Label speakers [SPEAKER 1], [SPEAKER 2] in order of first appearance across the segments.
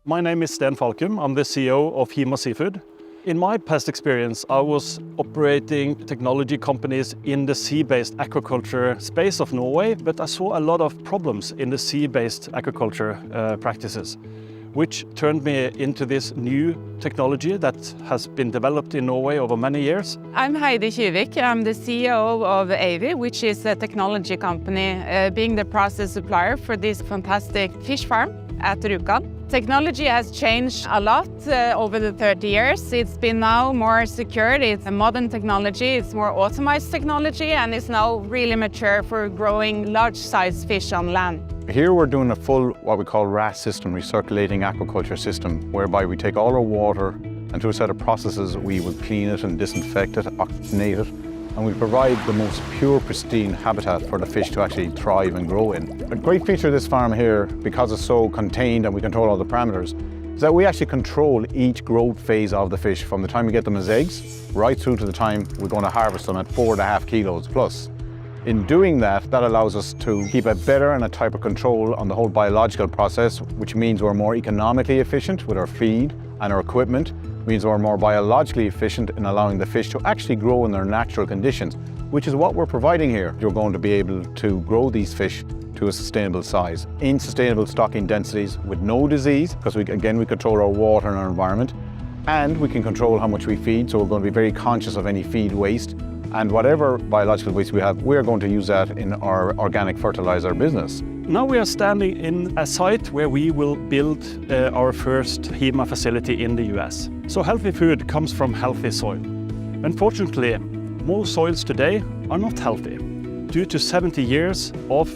[SPEAKER 1] My name is Sten Falkum. I'm the CEO of Hima Seafood. In my past experience, I was operating technology companies in the sea-based aquaculture space of Norway, but I saw a lot of problems in the sea-based aquaculture practices, which turned me into this new technology that has been developed in Norway over many years.
[SPEAKER 2] I'm Heidi Kyvik. I'm the CEO of EYVI, which is a technology company, being the process supplier for this fantastic fish farm at Rjukan. Technology has changed a lot over the 30 years. It's been now more secured, it's a modern technology, it's more optimized technology, and it's now really mature for growing large-sized fish on land.
[SPEAKER 3] Here we're doing a full, what we call RAS system, recirculating aquaculture system, whereby we take all our water and through a set of processes we will clean it and disinfect it, oxygenate it, and we provide the most pure, pristine habitat for the fish to actually thrive and grow in. A great feature of this farm here, because it's so contained and we control all the parameters, is that we actually control each growth phase of the fish from the time we get them as eggs right through to the time we're going to harvest them at 4.5 kilos plus. In doing that, that allows us to keep a better and a type of control on the whole biological process, which means we're more economically efficient with our feed and our equipment, means we're more biologically efficient in allowing the fish to actually grow in their natural conditions, which is what we're providing here. You're going to be able to grow these fish to a sustainable size, in sustainable stocking densities with no disease, because we control our water and our environment, and we can control how much we feed, so we're going to be very conscious of any feed waste. And whatever biological waste we have, we're going to use that in our organic fertilizer business.
[SPEAKER 1] Now we are standing in a site where we will build our first Hima facility in the US. So healthy food comes from healthy soil. Unfortunately, most soils today are not healthy due to 70 years of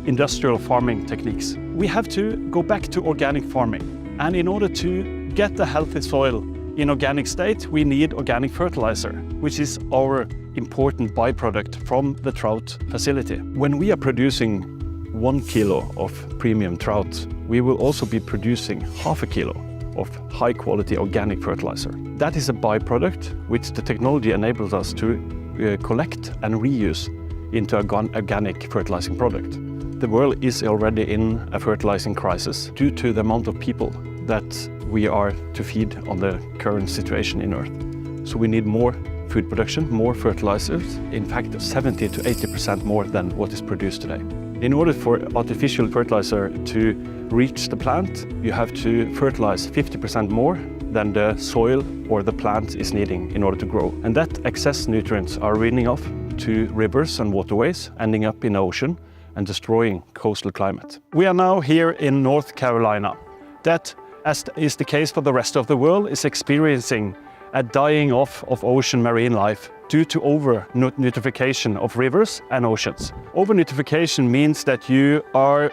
[SPEAKER 1] industrial farming techniques. We have to go back to organic farming. And in order to get the healthy soil in organic state, we need organic fertilizer, which is our important byproduct from the trout facility. When we are producing 1 kilo of premium trout, we will also be producing 0.5 kilo of high quality organic fertilizer. That is a byproduct which the technology enables us to collect and reuse into an organic fertilizing product. The world is already in a fertilizing crisis due to the amount of people that we are to feed on the current situation in Earth. So we need more food production, more fertilizers, in fact 70 to 80% more than what is produced today. In order for artificial fertilizer to reach the plant, you have to fertilize 50% more than the soil or the plant is needing in order to grow. And that excess nutrients are running off to rivers and waterways, ending up in the ocean and destroying coastal climate. We are now here in North Carolina. That, as is the case for the rest of the world, is experiencing a dying off of ocean marine life due to over-nutrification of rivers and oceans. Over-nutrification means that you are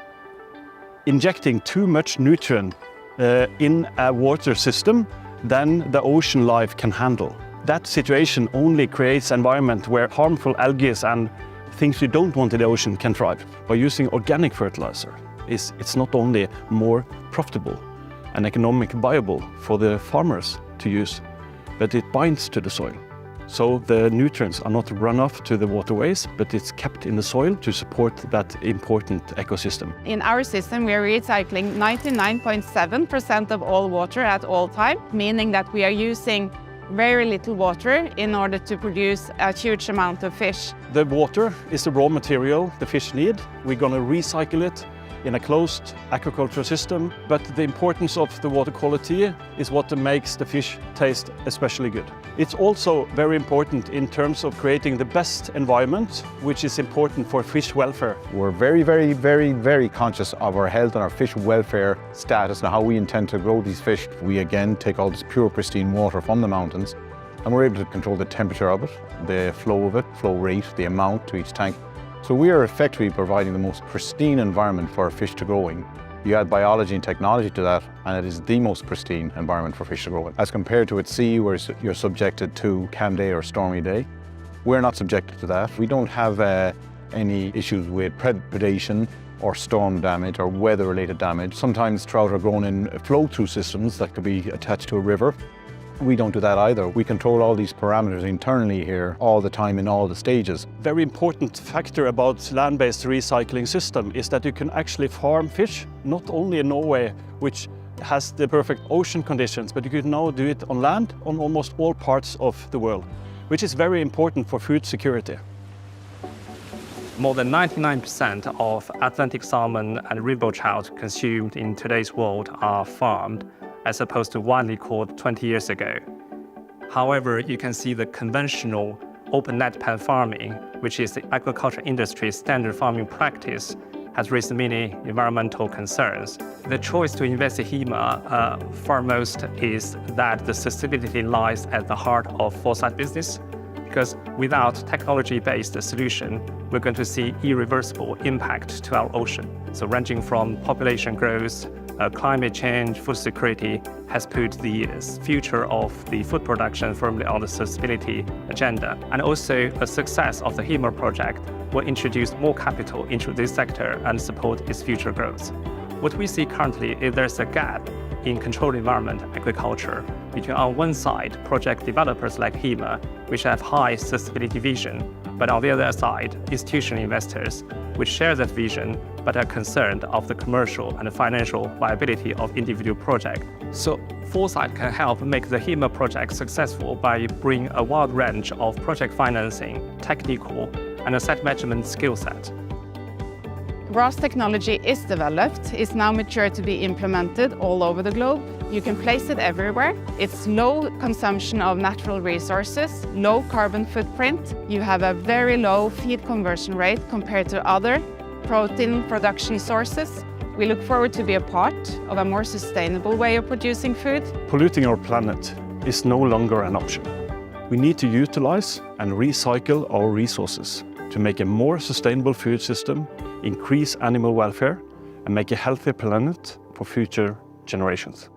[SPEAKER 1] injecting too much nutrient in a water system than the ocean life can handle. That situation only creates an environment where harmful algae and things you don't want in the ocean can thrive. By using organic fertilizer, it's not only more profitable and economically viable for the farmers to use, but it binds to the soil. So the nutrients are not run off to the waterways, but it's kept in the soil to support that important ecosystem.
[SPEAKER 2] In our system, we are recycling 99.7% of all water at all time, meaning that we are using very little water in order to produce a huge amount of fish.
[SPEAKER 1] The water is the raw material the fish need. We're going to recycle it in a closed aquaculture system, but the importance of the water quality is what makes the fish taste especially good. It's also very important in terms of creating the best environment, which is important for fish welfare.
[SPEAKER 3] We're very conscious of our health and our fish welfare status and how we intend to grow these fish. We again take all this pure, pristine water from the mountains, and we're able to control the temperature of it, the flow of it, flow rate, the amount to each tank. So we are effectively providing the most pristine environment for fish to grow in. You add biology and technology to that, and it is the most pristine environment for fish to grow in. As compared to at sea, where you're subjected to calm day or stormy day, we're not subjected to that. We don't have any issues with predation or storm damage or weather-related damage. Sometimes trout are grown in flow-through systems that could be attached to a river. We don't do that either. We control all these parameters internally here all the time in all the stages.
[SPEAKER 1] Very important factor about land-based recycling system is that you can actually farm fish, not only in Norway, which has the perfect ocean conditions, but you could now do it on land on almost all parts of the world, which is very important for food security.
[SPEAKER 4] More than 99% of Atlantic salmon and rainbow trout consumed in today's world are farmed, as opposed to widely caught 20 years ago. However, you can see the conventional open net pen farming, which is the aquaculture industry's standard farming practice, has raised many environmental concerns. The choice to invest in Hima foremost is that the sustainability lies at the heart of foresight business, because without technology-based solution, we're going to see irreversible impact to our ocean. So ranging from population growth, climate change, food security has put the future of the food production firmly on the sustainability agenda. And also the success of the Hima project will introduce more capital into this sector and support its future growth. What we see currently is there's a gap in controlled environment aquaculture between, on one side, project developers like Hima, which have high sustainability vision, but on the other side, institutional investors, which share that vision, but are concerned of the commercial and financial viability of individual projects. So Foresight can help make the Hima project successful by bringing a wide range of project financing, technical, and asset management skill set.
[SPEAKER 2] ROS technology is developed, is now mature to be implemented all over the globe. You can place it everywhere. It's low consumption of natural resources, low carbon footprint. You have a very low feed conversion rate compared to other protein production sources. We look forward to be a part of a more sustainable way of producing food.
[SPEAKER 1] Polluting our planet is no longer an option. We need to utilize and recycle our resources to make a more sustainable food system, increase animal welfare, and make a healthier planet for future generations.